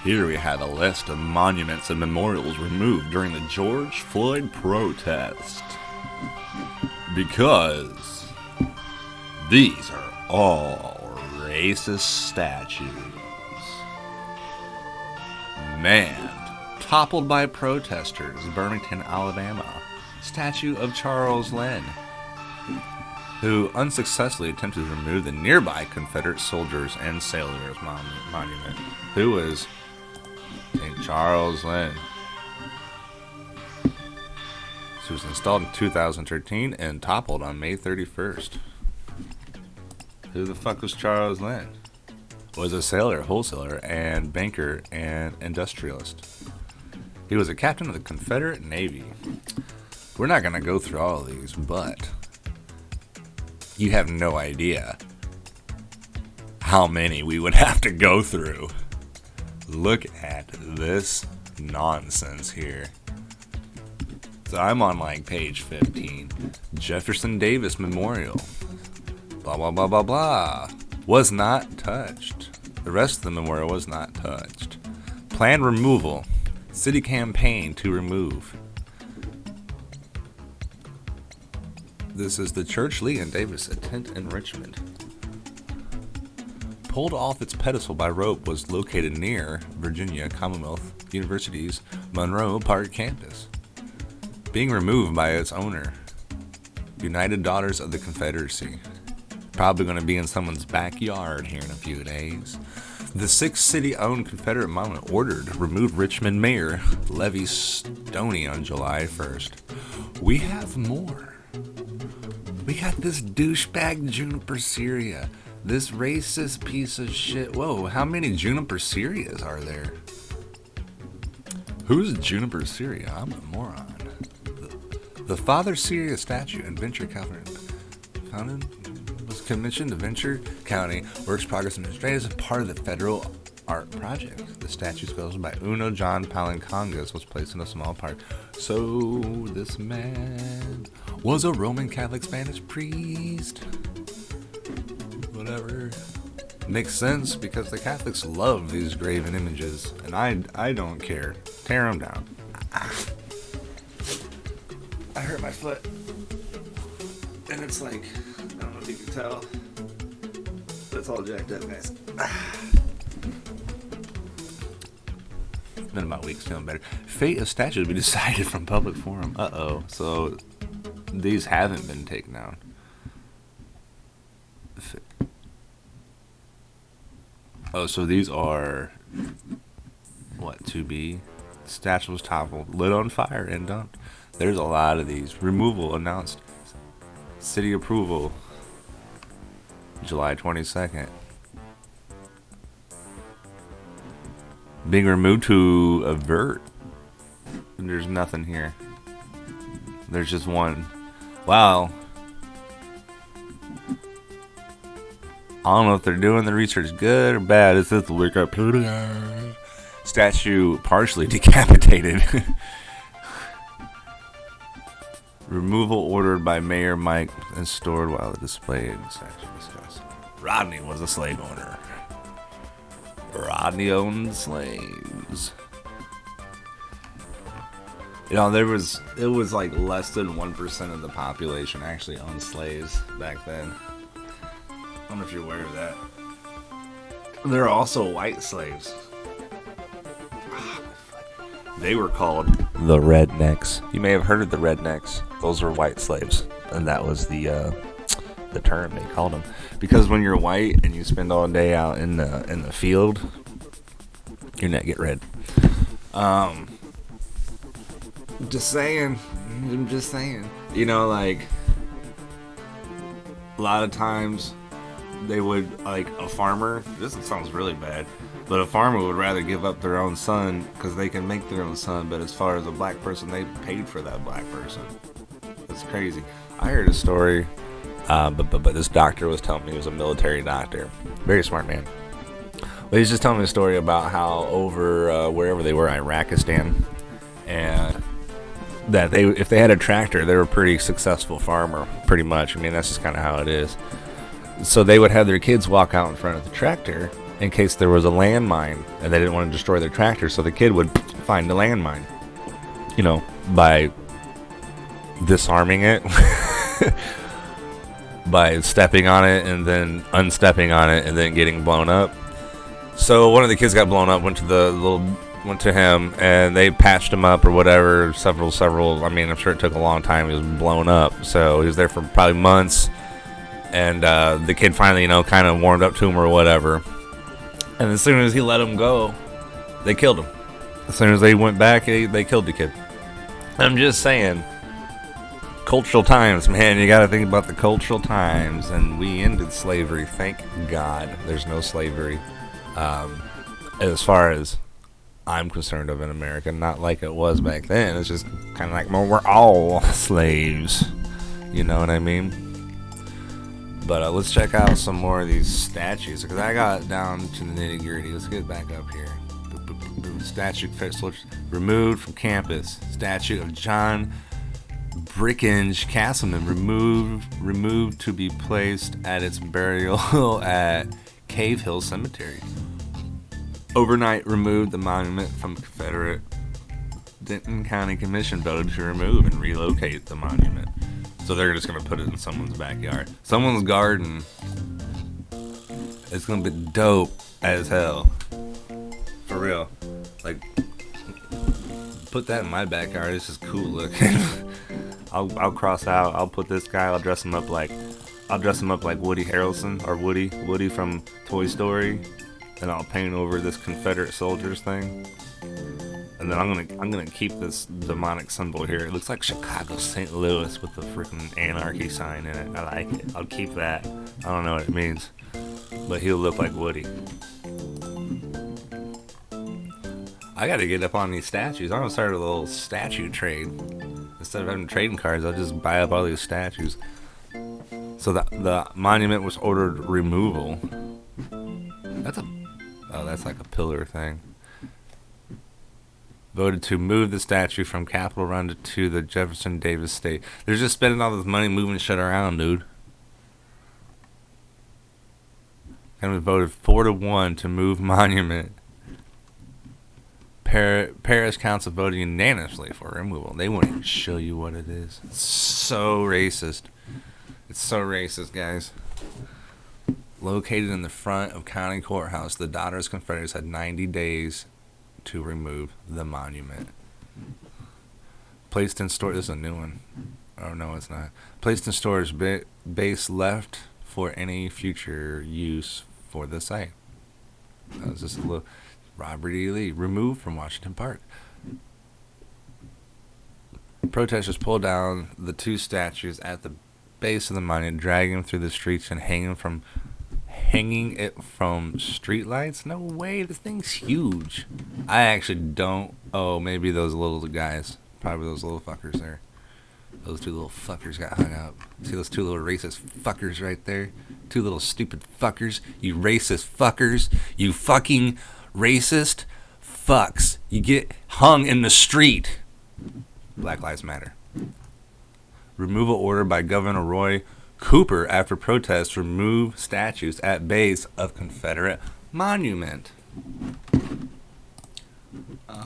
Here we have a list of monuments and memorials removed during the George Floyd protest. Because these are all racist statues. Man, toppled by protestors, Birmingham, Alabama. Statue of Charles Lynn, who unsuccessfully attempted to remove the nearby Confederate soldiers and sailors monument. Who was St. Charles Lynn? This was installed in 2013 and toppled on May 31st. Who the fuck was Charles Lynn? Was a sailor, wholesaler, and banker and industrialist. He was a captain of the Confederate Navy. We're not going to go through all of these, but you have no idea how many we would have to go through. Look at this nonsense here. So I'm on like page 15. Jefferson Davis Memorial. Blah, blah, blah, blah, blah. Was not touched. The rest of the memorial was not touched. Planned removal. City campaign to remove. This is the Church Lee and Davis, a tent in Richmond. Pulled off its pedestal by rope was located near Virginia Commonwealth University's Monroe Park campus. Being removed by its owner, United Daughters of the Confederacy. Probably going to be in someone's backyard here in a few days. The six city-owned Confederate monument ordered removed Richmond Mayor Levy Stoney on July 1st. We have more. We got this douchebag Juniper Syria. This racist piece of shit. Whoa, how many Juniper Syrias are there? Who's Juniper Syria? I'm a moron. The Father Syria statue in Venture County was commissioned to Venture County Works Progress Administration as part of the federal art project. The statue sculpted by Uno John Palancongas was placed in a small park. So this man was a Roman Catholic Spanish priest. Whatever. Makes sense because the Catholics love these graven images, and I don't care. Tear them down. I hurt my foot, and it's like, I don't know if you can tell, but it's all jacked up, guys. It's been about weeks, feeling better. Fate of statue to be decided from public forum. Uh-oh. So these haven't been taken down. Oh, so these are what, to be? Statue was toppled, lit on fire, and dumped. There's a lot of these. Removal announced. City approval. July 22nd. Being removed to avert. There's nothing here. There's just one. Wow. I don't know if they're doing the research good or bad. It's just Wikipedia. Statue partially decapitated. Removal ordered by Mayor Mike and stored while the display in statue discussed. Rodney was a slave owner. Rodney owned slaves. You know, it was like less than 1% of the population actually owned slaves back then. I don't know if you're aware of that. There are also white slaves. They were called the rednecks. You may have heard of the rednecks. Those were white slaves, and that was the term they called them. Because when you're white and you spend all day out in the field, your neck get red. Just saying. I'm just saying. You know, like a lot of times they would, like a farmer. This sounds really bad. But a farmer would rather give up their own son because they can make their own son. But as far as a black person, they paid for that black person. That's crazy. I heard a story, but this doctor was telling me, he was a military doctor. Very smart man. But he's just telling me a story about how over wherever they were, Iraqistan, and that if they had a tractor, they were a pretty successful farmer, pretty much. I mean, that's just kind of how it is. So they would have their kids walk out in front of the tractor in case there was a landmine and they didn't want to destroy their tractor, so the kid would find the landmine, you know, by disarming it, by stepping on it and then unstepping on it and then getting blown up. So one of the kids got blown up, went to him, and they patched him up or whatever. Several. I mean, I'm sure it took a long time. He was blown up, so he was there for probably months. And the kid finally, you know, kind of warmed up to him or whatever. And as soon as he let him go, they killed him. As soon as they went back, they killed the kid. I'm just saying, cultural times, man. You got to think about the cultural times. And we ended slavery. Thank God there's no slavery. As far as I'm concerned of in America, not like it was back then. It's just kind of like, well, we're all slaves. You know what I mean? But let's check out some more of these statues, because I got down to the nitty gritty. Let's get back up here. Statue removed from campus. Statue of John Brickinge Castleman removed to be placed at its burial at Cave Hill Cemetery. Overnight removed the monument from Confederate. Denton County Commission voted to remove and relocate the monument. So they're just going to put it in someone's backyard. Someone's garden. It's going to be dope as hell. For real. Like, put that in my backyard. It's just cool looking. I'll cross out. I'll put this guy. I'll dress him up like Woody Harrelson or Woody from Toy Story. And I'll paint over this Confederate soldiers thing. And then I'm gonna keep this demonic symbol here. It looks like Chicago St. Louis with the freaking anarchy sign in it. I like it. I'll keep that. I don't know what it means, but he'll look like Woody. I gotta get up on these statues. I'm gonna start a little statue trade. Instead of having trading cards, I'll just buy up all these statues. So the monument was ordered removal. That's like a pillar thing. Voted to move the statue from Capitol Run to the Jefferson Davis State. They're just spending all this money moving shit around, dude. And we voted 4-1 to move monument. Paris Council voted unanimously for removal. They won't even show you what it is. It's so racist. It's so racist, guys. Located in the front of County Courthouse, the Daughters Confederates had 90 days to remove the monument. Placed in storage. This is a new one. Oh, no, it's not. Placed in storage base left for any future use for the site. That was just a little. Robert E. Lee, removed from Washington Park. Protesters pulled down the two statues at the base of the monument, dragging them through the streets and hanging it from streetlights. No way, this thing's huge. I actually don't. Oh, maybe those little guys. Probably those little fuckers there. Those two little fuckers got hung up. See those two little racist fuckers right there? Two little stupid fuckers. You racist fuckers. You fucking racist fucks. You get hung in the street. Black Lives Matter. Removal order by Governor Roy Cooper after protests remove statues at base of Confederate monument.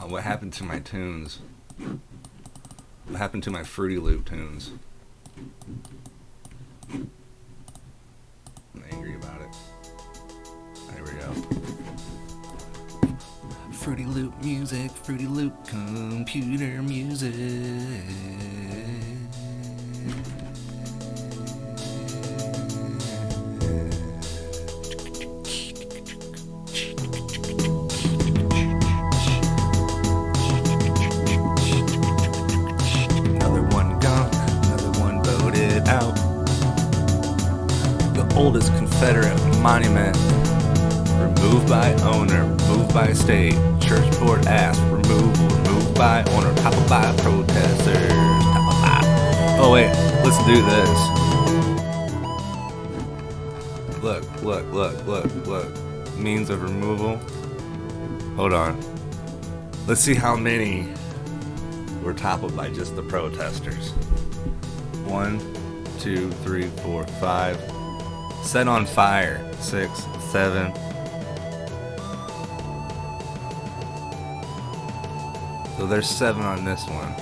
What happened to my tunes? What happened to my Fruity Loop tunes? I'm angry about it. There we go. Fruity Loop music, Fruity Loop computer music. Another one gone, another one voted out. The oldest Confederate monument removed by owner, moved by state. Church board asked removed by owner, toppled by protesters. Toppled by. Oh wait, let's do this. Look. Means of removal. Hold on. Let's see how many were toppled by just the protesters. 1, 2, 3, 4, 5. Set on fire. 6, 7. So there's 7 on this one.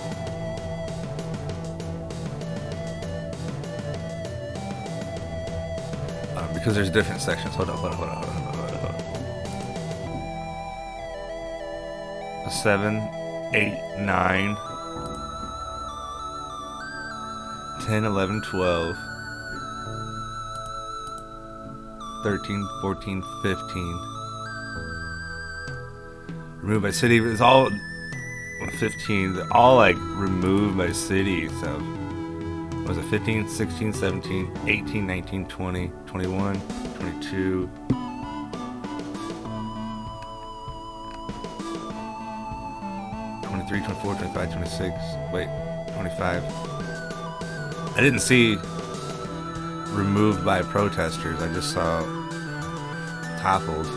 Because there's different sections. Hold on. 7, 8, 9, 10, 11, 12, 13, 14, 15. Removed by city. It's all 15. They're all like removed by city. So was it 15, 16, 17, 18, 19, 20, 21, 22. 23, 24, 25, 26, wait, 25. I didn't see removed by protesters. I just saw toppled.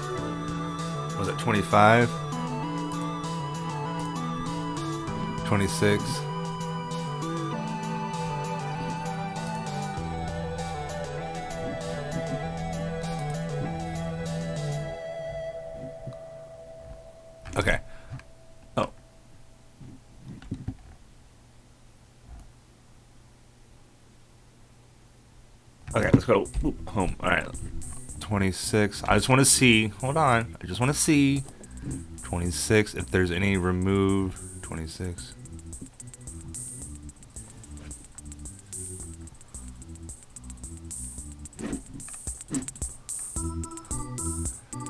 Was it 25? 26? Okay. Oh. Okay, let's go home. All right. 26. I just want to see. Hold on. I just want to see. 26. If there's any remove. 26.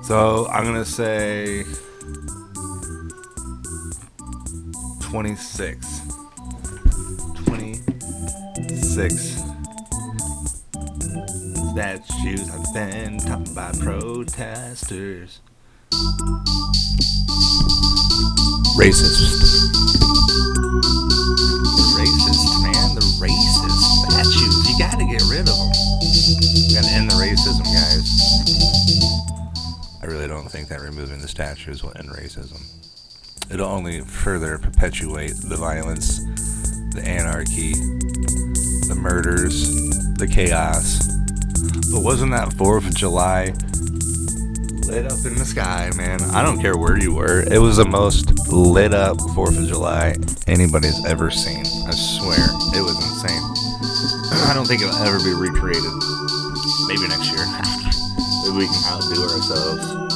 So I'm going to say 26. 26. Statues have been topped by protesters. Racist. The racist, man. The racist statues. You gotta get rid of them. You gotta end the racism, guys. I really don't think that removing the statues will end racism. It'll only further perpetuate the violence, the anarchy, the murders, the chaos. But wasn't that 4th of July lit up in the sky, man? I don't care where you were. It was the most lit up 4th of July anybody's ever seen. I swear. It was insane. I don't think it'll ever be recreated. Maybe next year. Maybe we can outdo ourselves.